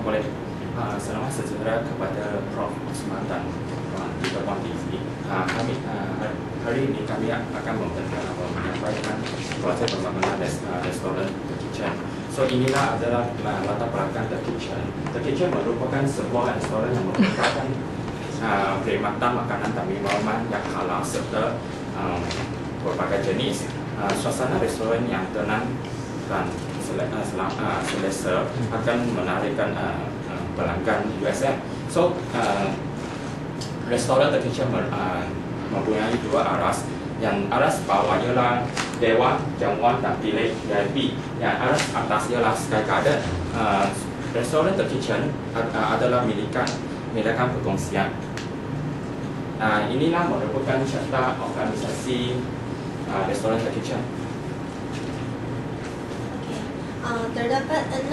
boleh selamat sejahtera kepada Prof. Osman dan Puan TV. Kami hari ini kami akan menyampaikan proses pembangunan restoran The Kitchen. So inilah adalah latar belakang The Kitchen. The Kitchen merupakan sebuah restoran yang merupakan perkhidmatan makanan dan minuman yang halal serta berbagai jenis. Suasana restoran yang tenang dan selesa akan menarikkan pelanggan USM. So restoran The Kitchen mempunyai dua aras. Yang aras bawah ialah Dewan, Jangwan dan Bilik VIP. Yang aras atas ialah Sky Garden. Restoran The Kitchen adalah milikan perkongsian. Inilah merupakan carta organisasi restoran The Kitchen. Terdapat 6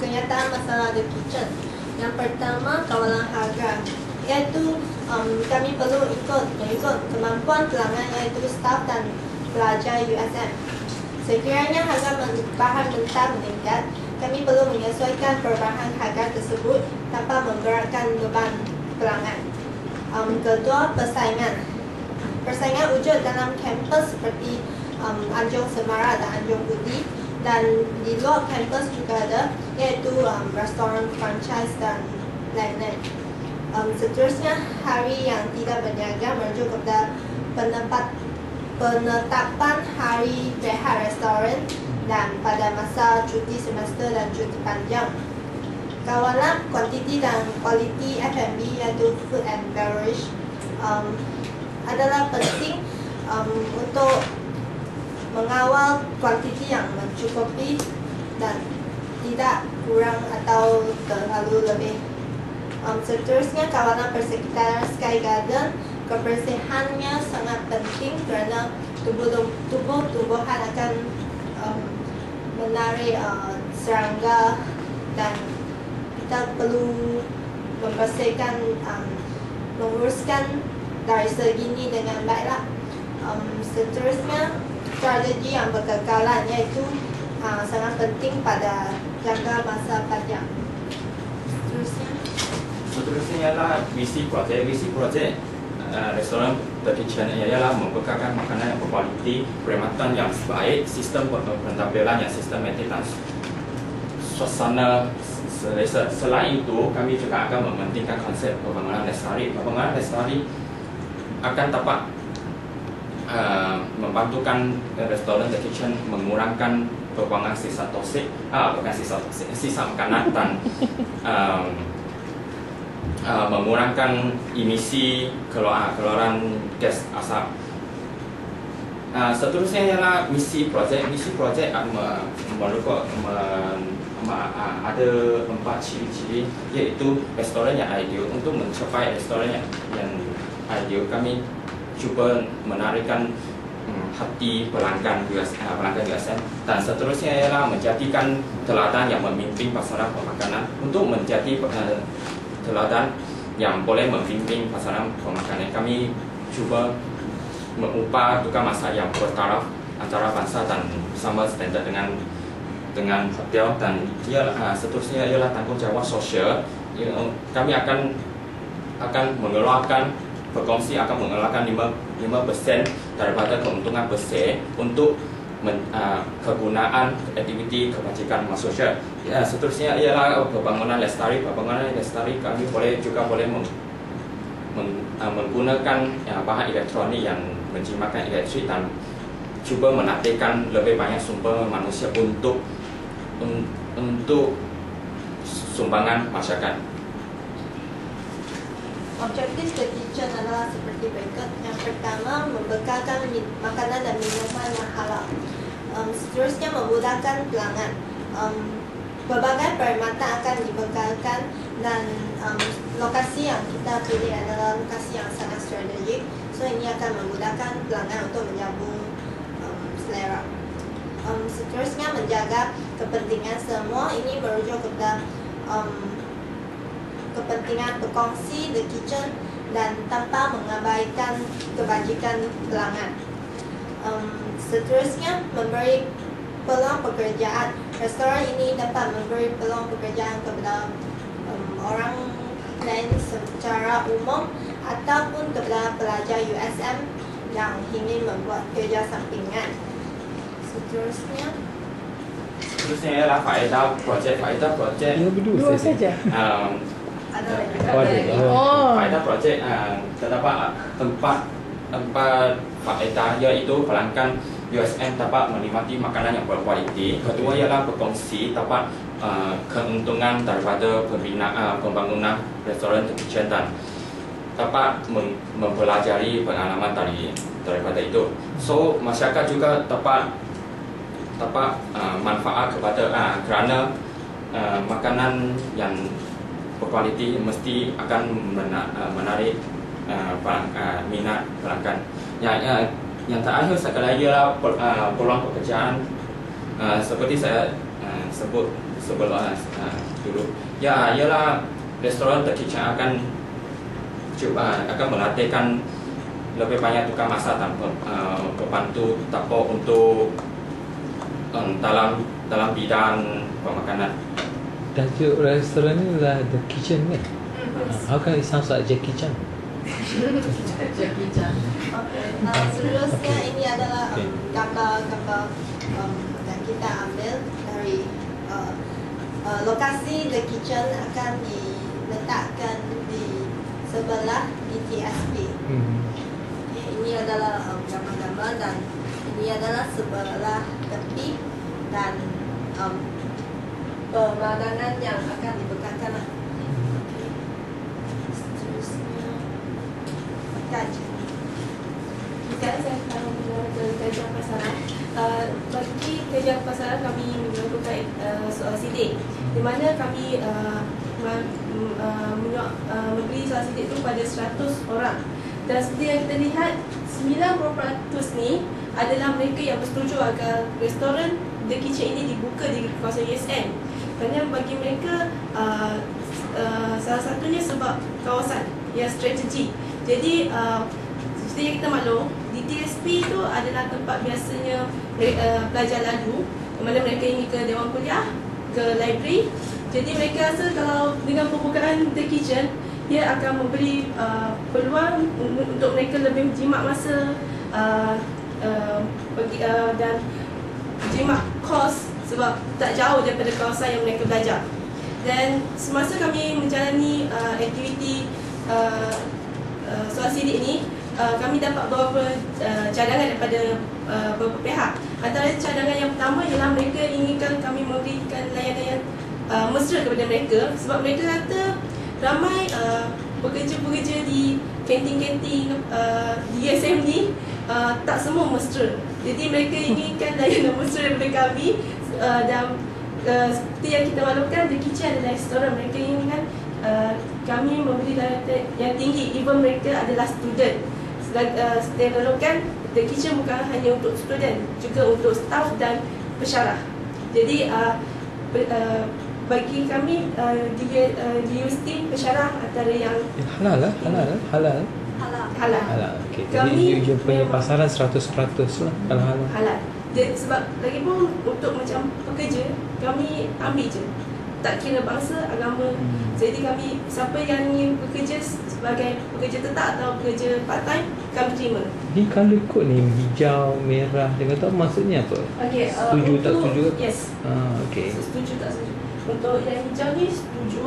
kenyataan masalah The Kitchen. Yang pertama, kawalan harga, iaitu kami perlu mengikut kemampuan pelanggan, iaitu staf dan pelajar USM. Sekiranya harga bahan mentah meningkat, kami perlu menyesuaikan perubahan harga tersebut tanpa memberatkan beban pelanggan. Kedua, persaingan. Persaingan wujud dalam kampus seperti Anjung Semara dan Anjung Budi, dan di luar kampus juga ada, iaitu restoran franchise dan lain-lain. Seterusnya, hari yang tidak berniaga merujuk kepada penetapan hari rehat restoran dan pada masa cuti semester dan cuti panjang. Kawalan kuantiti dan kualiti F&B, iaitu food and beverage, adalah penting untuk mengawal kuantiti yang mencukupi dan tidak kurang atau terlalu lebih. Seterusnya, kawalan persekitaran Sky Garden, kebersihannya sangat penting kerana tumbuh-tumbuhan akan menarik serangga dan kita perlu membersihkan, menguruskan dari segi ini dengan baiklah. Seterusnya, strategi yang berkekalan, iaitu sangat penting pada jangka masa panjang. Seterusnya ialah visi projek. Visi projek restoran The Kitchen ialah membekalkan makanan yang berkualiti, perkhidmatan yang baik, sistem pentampilan yang sistematik dan suasana selesa. Selain itu, kami juga akan mementingkan konsep pembangunan lestari. Pembangunan lestari akan dapat membantukan restoran The Kitchen mengurangkan pembuangan sisa toksik, sisa makanan dan mengurangkan emisi keluaran gas asap. Seterusnya ialah misi projek. Misi projek ada 4 ciri-ciri, iaitu restoran yang ideal. Untuk mencapai restoran yang ideal, kami cuba menarikkan hati pelanggan USM, dan seterusnya ialah menjadikan teladan yang memimpin pasaran pemakanan. Untuk menjadi teladan yang boleh memimpin pasaran pemakanan, kami cuba mengubah tukang masak yang bertaraf antara bangsa dan sama standard dengan hotel. Dan seterusnya ialah tanggungjawab sosial. Kami akan mengeluarkan berkongsi akan mengeluarkan 5% daripada keuntungan bersih untuk kegunaan aktiviti kebajikan sosial. Seterusnya ialah pembangunan lestari. Pembangunan lestari kami juga boleh menggunakan bahan elektronik yang menjimatkan elektrik dan cuba menakdirkan lebih banyak sumber manusia untuk sumbangan masyarakat. Objektif The Kitchen adalah seperti berikut. Yang pertama, membekalkan makanan dan minuman yang halal. Seterusnya, memudahkan pelanggan. Berbagai perkhidmatan akan dibekalkan, dan lokasi yang kita pilih adalah lokasi yang sangat strategik. So ini akan memudahkan pelanggan untuk menyambung selera. Seterusnya, menjaga kepentingan semua. Ini merujuk kepada kepentingan berkongsi The Kitchen dan tanpa mengabaikan kebajikan pelanggan. Seterusnya, memberi peluang pekerjaan. Restoran ini dapat memberi peluang pekerjaan kepada orang lain secara umum ataupun kepada pelajar USM yang ingin membuat kerja sampingan. Seterusnya ialah faedah projek. Ya, berdua saja. ada lagi. Faedah projek terdapat empat faedah, iaitu pelanggan USM dapat menikmati makanan yang berkualiti. Kedua ialah berkongsi dapat keuntungan daripada pembangunan restoran The Kitchen dan dapat mempelajari pengalaman daripada itu. So masyarakat juga dapat manfaat kerana makanan yang berkualiti mesti akan menarik minat pelanggan. Yang terakhir sekali lagi ialah peluang pekerjaan, seperti saya sebut sebelum dulu. Ialah restoran The Kitchen akan melatihkan lebih banyak tukang masak dan pembantu dapur untuk dalam bidang pemakanan. Tajuk restoran ni lah The Kitchen kan? How come it sounds like Jackie Chan? Jackie Chan. Seterusnya ini adalah gambar-gambar yang kita ambil dari lokasi The Kitchen akan diletakkan di sebelah BTSP. Ini adalah gambar-gambar dan ini adalah sebelah tepi dan pemandangan yang akan dibekalkan. Seterusnya kaca. Sekarang saya akan menggunakan kerja pasaran. Bagi kerja pasaran kami melakukan soal sidik, di mana kami memberi soal sidik itu pada 100 orang. Dan seperti yang kita lihat, 90% ni adalah mereka yang bersetuju agar restoran The Kitchen ini dibuka di kawasan USM. Kerana bagi mereka salah satunya sebab kawasan yang strategi. Jadi seperti yang kita maklum, di TSP itu adalah tempat biasanya pelajar lalu, di mana mereka ingin ke dewan kuliah, ke library. Jadi mereka rasa kalau dengan pembukaan The Kitchen, ia akan memberi peluang untuk mereka lebih jimat masa dan jimat kos sebab tak jauh daripada kawasan yang mereka belajar. Dan semasa kami menjalani aktiviti soal sidik ini, kami dapat beberapa cadangan daripada beberapa pihak. Antara cadangan yang pertama ialah mereka inginkan kami memberikan layanan mesra kepada mereka sebab mereka kata ramai pekerja-pekerja di kantin-kantin di USM ni tak semua mesra. Jadi mereka inginkan layanan mesra daripada kami dan seperti yang kita maklumkan, The Kitchen adalah restoran. Mereka inginkan kami memberi layanan yang tinggi even mereka adalah student. Seperti yang maklumkan, The Kitchen bukan hanya untuk student, juga untuk staff dan pesyarah. Jadi bagi kami di UST pesyarah antara yang halal. Okey. Jadi you punya pasaran 100% lah kalau halal. Halal. Sebab lagipun untuk macam pekerja, kami ambil je. Tak kira bangsa, agama. Jadi kami, siapa yang ingin bekerja sebagai pekerja tetap atau pekerja part time, kami terima. Ni colour code ni hijau, merah dengan tak maksudnya apa? Okey, setuju tak setuju? Yes. Okey. Setuju tak setuju. Untuk yang hijau ni setuju.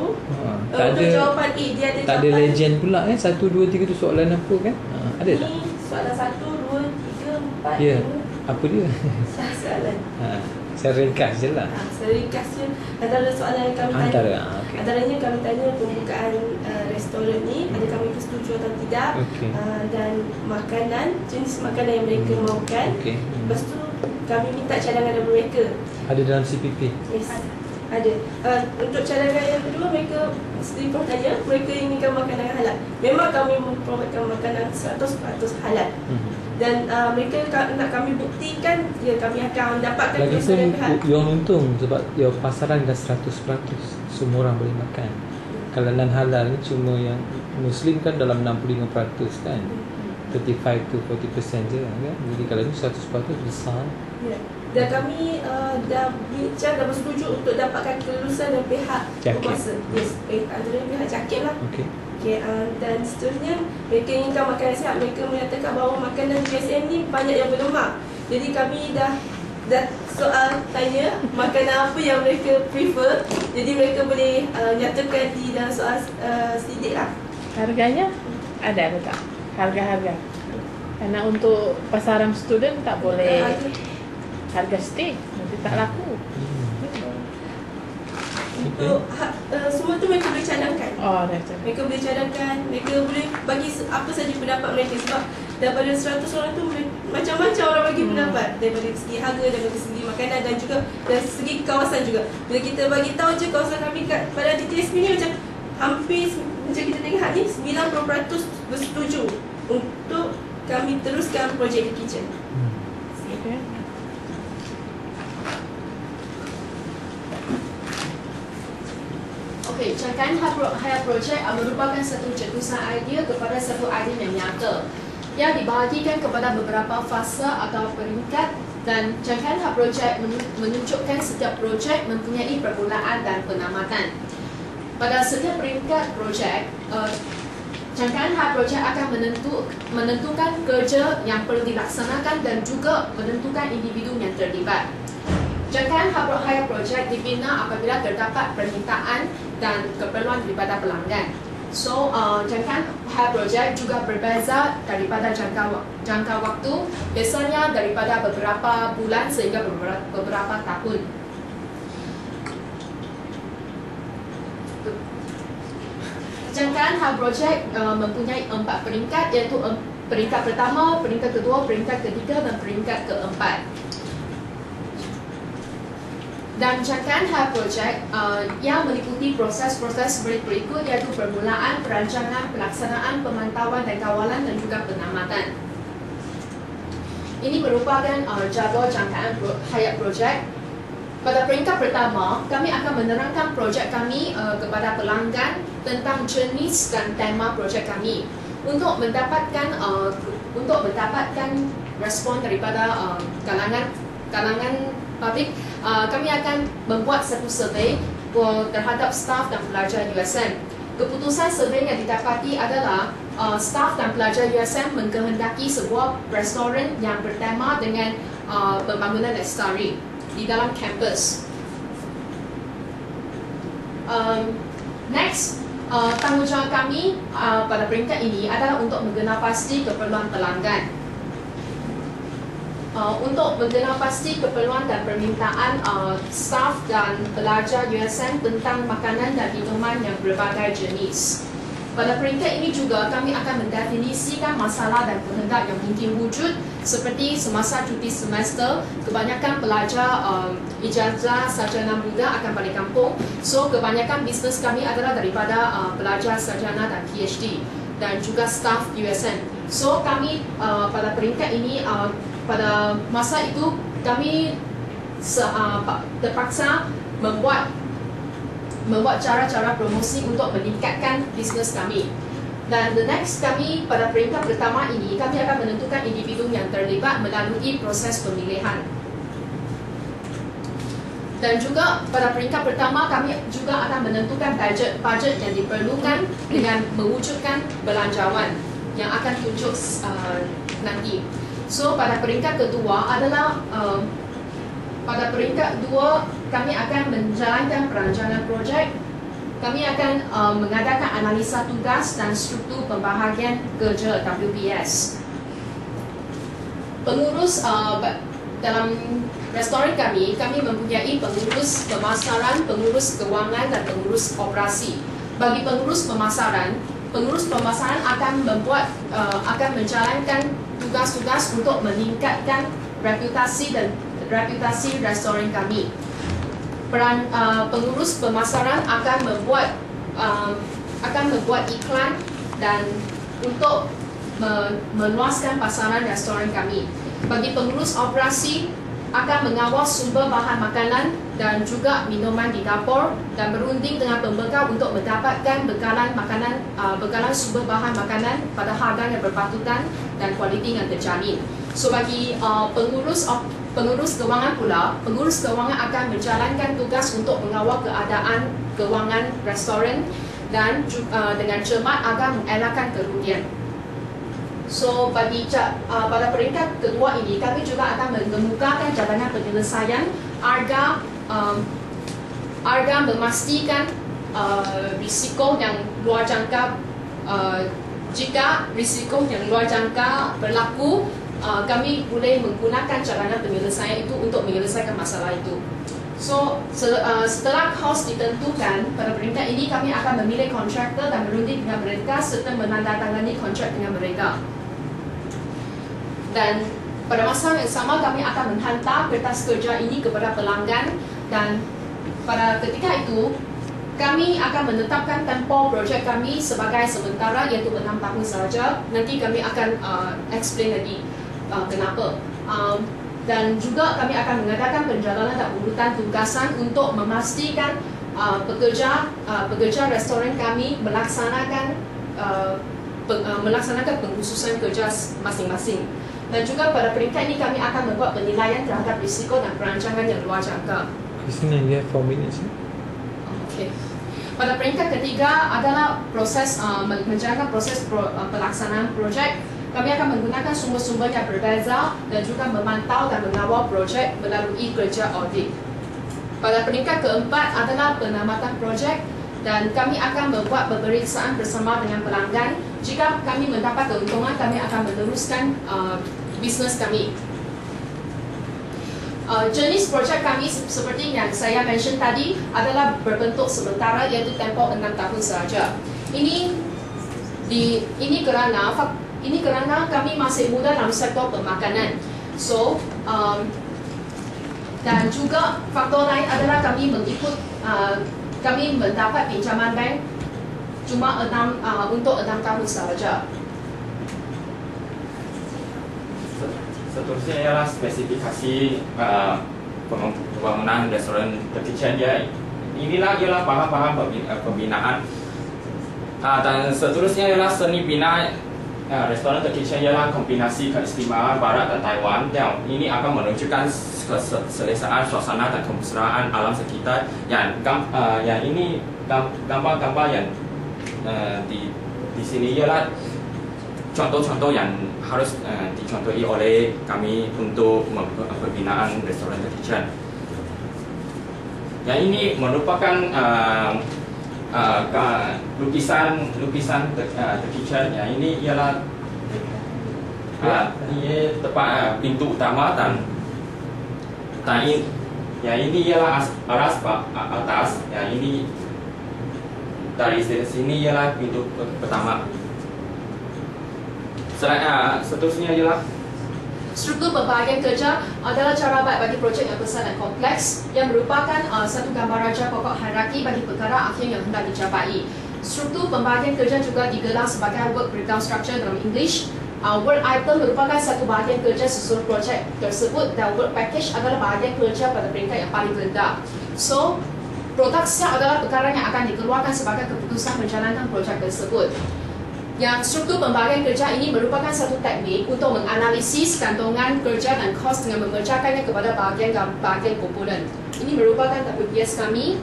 Tak untuk ada jawapan A, dia ada tak jawapan. ada legend pula kan? 1 2 3 tu soalan apa kan? Ada tak? Ni soalan 1, 2, 3, 4, Ya. 5. Apa dia? Soalan. Saya ringkas je lah. Seringkasnya antara soalan yang kami tanya. Okey. Antaranya kami tanya pembukaan restoran ni, ada kami bersetuju atau tidak, Okey. dan makanan, jenis makanan yang mereka mahukan. Okey. Lepas tu kami minta cadangan dari mereka. Ada dalam CPP. Yes. Ada. Untuk cadangan yang kedua, mereka seperti Prof tanya, mereka inginkan makanan halal. Memang kami memprovidkan makanan 100% halal. Dan mereka nak kami buktikan, ya kami akan dapatkan Lagipun dari pihak. yang untung sebab your pasaran dah 100%, semua orang boleh makan. Kalau non halal ni cuma yang Muslim kan dalam 65% kan. 35 to 40% je kan. Jadi kalau ni 100% besar. Ya. Dan kami dah bincang dan bersetuju untuk dapatkan kelulusan dari pihak penguasa. Yes, antara pihak JAKIM lah. Okey. Okay, dan seterusnya mereka inginkan makanan sihat. Mereka menyatakan bahawa makanan GSM ni banyak yang berlemak. Jadi kami dah soal tanya makanan apa yang mereka prefer. Jadi mereka boleh nyatakan di dalam soal sedikit lah. Harganya ada ke tak? Harga-harga. Karena untuk pasaran student tak boleh harga stay, nanti tak laku. Untuk semua tu mereka boleh cadangkan. Oh, dah cakap. Mereka boleh cadangkan, mereka boleh bagi apa saja pendapat mereka. Sebab daripada 100 orang tu macam-macam orang bagi pendapat. Daripada segi harga, daripada segi makanan dan juga dari segi kawasan juga. Bila kita bagi tahu je kawasan kami pada DTSP ni macam hampir macam kita tengok ni 90% bersetuju untuk kami teruskan projek The Kitchen. Okay. Okey, Cangkahan Hayat Projek merupakan satu cetusan idea kepada satu idea yang nyata yang dibahagikan kepada beberapa fasa atau peringkat, dan Cangkahan Hayat Projek menunjukkan setiap projek mempunyai permulaan dan penamatan. Pada setiap peringkat projek, Cangkahan Hayat Projek akan menentukan kerja yang perlu dilaksanakan dan juga menentukan individu yang terlibat. Cangkahan Hayat Projek dibina apabila terdapat permintaan dan keperluan daripada pelanggan. So, Cangkahan Hayat Projek juga berbeza daripada jangka waktu, biasanya daripada beberapa bulan sehingga beberapa tahun. Cangkahan Hayat Projek mempunyai 4 peringkat, iaitu peringkat pertama, peringkat kedua, peringkat ketiga dan peringkat keempat. Dan Cangkahan Hayat Projek yang meliputi proses-proses berikut, iaitu permulaan, perancangan, pelaksanaan, pemantauan dan kawalan dan juga penamatan. Ini merupakan jadual Cangkahan Hayat Projek. Pada peringkat pertama, kami akan menerangkan projek kami kepada pelanggan tentang jenis dan tema projek kami. Untuk mendapatkan respon daripada kalangan publik, kami akan membuat satu survei terhadap staf dan pelajar USM. Keputusan survei yang didapati adalah staf dan pelajar USM mengkehendaki sebuah restoran yang bertema dengan pembangunan lestari di dalam kampus. Next, tanggungjawab kami pada peringkat ini adalah untuk menggenapasti keperluan pelanggan. Untuk menggenapasti keperluan dan permintaan staf dan pelajar USM tentang makanan dan minuman yang berbagai jenis. Pada peringkat ini juga kami akan mendefinisikan masalah dan kehendak yang mungkin wujud, seperti semasa cuti semester, kebanyakan pelajar ijazah sarjana muda akan balik kampung. So, kebanyakan bisnes kami adalah daripada pelajar sarjana dan PhD dan juga staf USM. So, kami pada peringkat ini, pada masa itu kami terpaksa membuat cara-cara promosi untuk meningkatkan bisnes kami. Dan the next, kami pada peringkat pertama ini, kami akan menentukan individu yang terlibat melalui proses pemilihan. Dan juga pada peringkat pertama, kami juga akan menentukan bajet yang diperlukan dengan mewujudkan belanjawan yang akan tunjuk nanti. So, pada peringkat kedua adalah pada peringkat 2, kami akan menjalankan perancangan projek. Kami akan mengadakan analisa tugas dan struktur pembahagian kerja WPS. Pengurus dalam restoran kami mempunyai pengurus pemasaran, pengurus kewangan dan pengurus operasi. Bagi pengurus pemasaran akan menjalankan tugas-tugas untuk meningkatkan reputasi restoran kami. Pengurus pemasaran akan membuat iklan dan untuk meluaskan pasaran restoran kami. Bagi pengurus operasi akan mengawal sumber bahan makanan dan juga minuman di dapur dan berunding dengan pembekal untuk mendapatkan bekalan sumber bahan makanan pada harga yang berpatutan dan kualiti yang terjamin. So bagi pengurus kewangan pula, pengurus kewangan akan menjalankan tugas untuk mengawal keadaan kewangan restoran dan dengan cermat agar mengelakkan kerugian. So pada peringkat kedua ini, kami juga akan mengemukakan jalanan penyelesaian agar memastikan risiko yang luar jangka. Jika risiko yang luar jangka berlaku, kami boleh menggunakan jalanan penyelesaian itu untuk menyelesaikan masalah itu. So setelah kos ditentukan, pada peringkat ini kami akan memilih kontraktor dan berunding dengan mereka serta menandatangani kontrak dengan mereka. Dan pada masa yang sama kami akan menghantar kertas kerja ini kepada pelanggan, dan pada ketika itu kami akan menetapkan tempoh projek kami sebagai sementara, iaitu 6 tahun sahaja. Nanti kami akan explain lagi kenapa. Dan juga kami akan mengadakan penjalanan dan urutan tugasan untuk memastikan pekerja restoran kami melaksanakan pengkhususan kerja masing-masing. Dan juga pada peringkat ini kami akan membuat penilaian terhadap risiko dan perancangan yang luar jangka. Christina, you have 4 minutes. Okay. Pada peringkat ketiga adalah menjalankan proses pelaksanaan projek. Kami akan menggunakan sumber-sumber yang berbeza dan juga memantau dan mengawal projek melalui kerja audit. Pada peringkat keempat adalah penamatan projek, dan kami akan membuat pemeriksaan bersama dengan pelanggan. Jika kami mendapat keuntungan, kami akan meneruskan bisnes kami. Jenis projek kami seperti yang saya mention tadi adalah berbentuk sementara, iaitu tempoh 6 tahun sahaja. Ini kerana kami masih muda dalam sektor pemakanan. So dan juga faktor lain adalah kami mendapat pinjaman bank cuma untuk 6 tahun sahaja. Seterusnya ialah spesifikasi pembangunan restoran The Kitchen. Inilah ialah bahan-bahan pembinaan. Dan seterusnya ialah seni bina restoran The Kitchen, ialah kombinasi keistimewaan Barat dan Taiwan. Yang ini akan menunjukkan keselesaan suasana dan kemesraan alam sekitar. Yang ini gambar-gambar yang di sini ialah contoh-contoh yang harus dicontohi oleh kami untuk pembinaan restoran The Kitchen. Yang ini merupakan lukisan The Kitchen. Yang ini ialah ini tempat pintu utama, dan yang ini ialah aras atas. Yang ini dari sini ialah pintu pertama. Seterusnya ialah struktur pembahagian kerja adalah cara baik bagi projek yang besar dan kompleks, yang merupakan satu gambar raja pokok hierarki bagi perkara akhir yang hendak dicapai. Struktur pembahagian kerja juga digelar sebagai work breakdown structure dalam English. Work item merupakan satu bahagian kerja sesuai projek tersebut, dan work package adalah bahagian kerja pada peringkat yang paling rendah. So, produk siap adalah perkara yang akan dikeluarkan sebagai keputusan menjalankan projek tersebut. Yang struktur pembahagian kerja ini merupakan satu teknik untuk menganalisis kantongan kerja dan kos dengan memecahkannya kepada bahagian komponen. Ini merupakan WPS kami.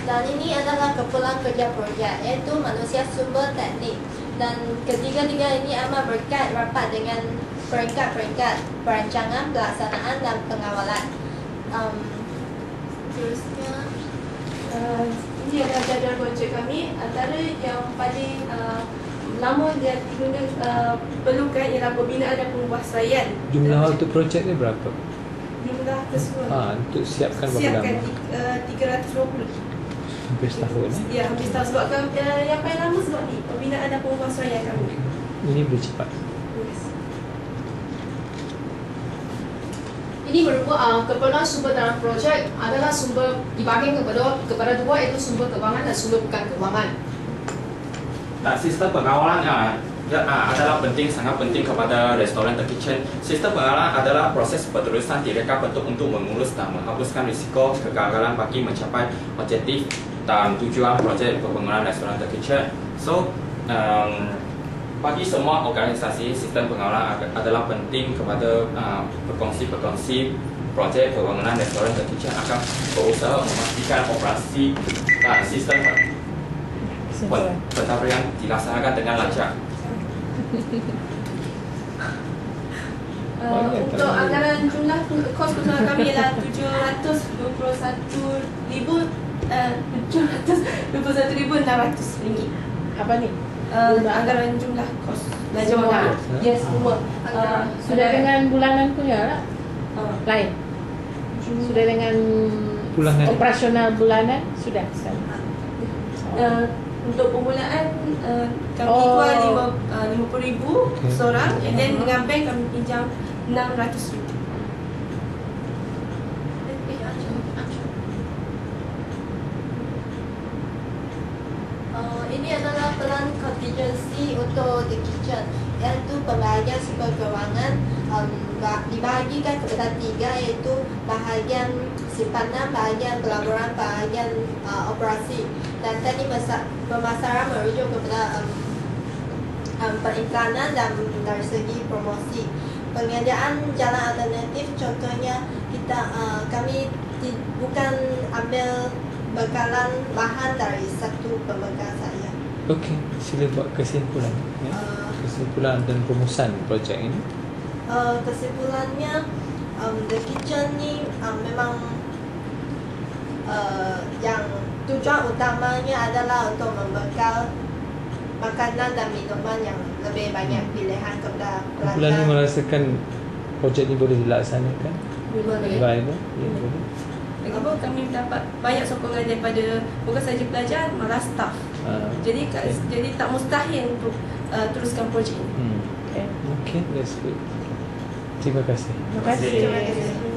Dan ini adalah kumpulan kerja projek, iaitu manusia sumber teknik. Dan ketiga-tiga ini amat berkait rapat dengan peringkat-peringkat perancangan, pelaksanaan dan pengawalan. Terusnya ini adalah jadual projek kami. Antara yang paling lama yang perlukan ialah pembinaan dan penguasaan. Jumlah waktu projek ni berapa? Jumlah keseluruhan. Untuk siapkan berapa lama? 320. Hampir setahun. Ya, hampir setahun. Sebab yang paling lama sebab ni pembinaan dan penguasaan kami. Ini boleh cepat. Ini merupakan keperluan sumber dalam projek adalah sumber dibagi kepada dua, iaitu sumber kewangan dan sumber bukan kewangan. sistem pengawalan adalah penting, sangat penting kepada restoran The Kitchen. Sistem pengenalan adalah proses penerusan direka bentuk untuk mengurus dan menghapuskan risiko kegagalan bagi mencapai objektif dan tujuan projek pembangunan restoran The Kitchen. So, bagi semua organisasi, sistem pengenalan adalah penting kepada berkongsi projek pembangunan restoran The Kitchen akan berusaha memastikan operasi sistem pentadbiran dilaksanakan dengan lancar. Untuk anggaran jumlah kos personal kami ialah RM721,600. Apa ni? Anggaran jumlah kos belajar Semua? mengajar. Yes, semua. Sudah dengan bulanan punya lah? Lain? Sudah dengan Bulanan. operasional bulanan? Sudah? Untuk permulaan kami Oh. keluar RM50,000 seorang, and then dengan bank kami pinjam RM600,000. Ini adalah pelan contingency untuk The Kitchen, iaitu pembahagian sumber kewangan dibahagikan kepada 3, iaitu bahagian simpanan, bahagian pelaburan, bahagian operasi. Dan tadi pemasaran merujuk kepada periklanan dan dari segi promosi. Penyediaan jalan alternatif, contohnya kami bukan ambil bekalan bahan dari satu pembekal saja. Okey, sila buat kesimpulan. Kesimpulan dan rumusan projek ini. Kesimpulannya, The Kitchen ni memang yang tujuan utamanya adalah untuk membekal makanan dan minuman yang lebih banyak pilihan kepada Bulan ni pelanggan. merasakan projek ni boleh dilaksanakan. Boleh. Viable. Ya, boleh. Lagipun kami mendapat banyak sokongan daripada bukan sahaja pelajar, malah staf. Jadi tak mustahil untuk teruskan projek ini. Okay. Okay, that's good. Terima kasih. Terima kasih. Terima kasih.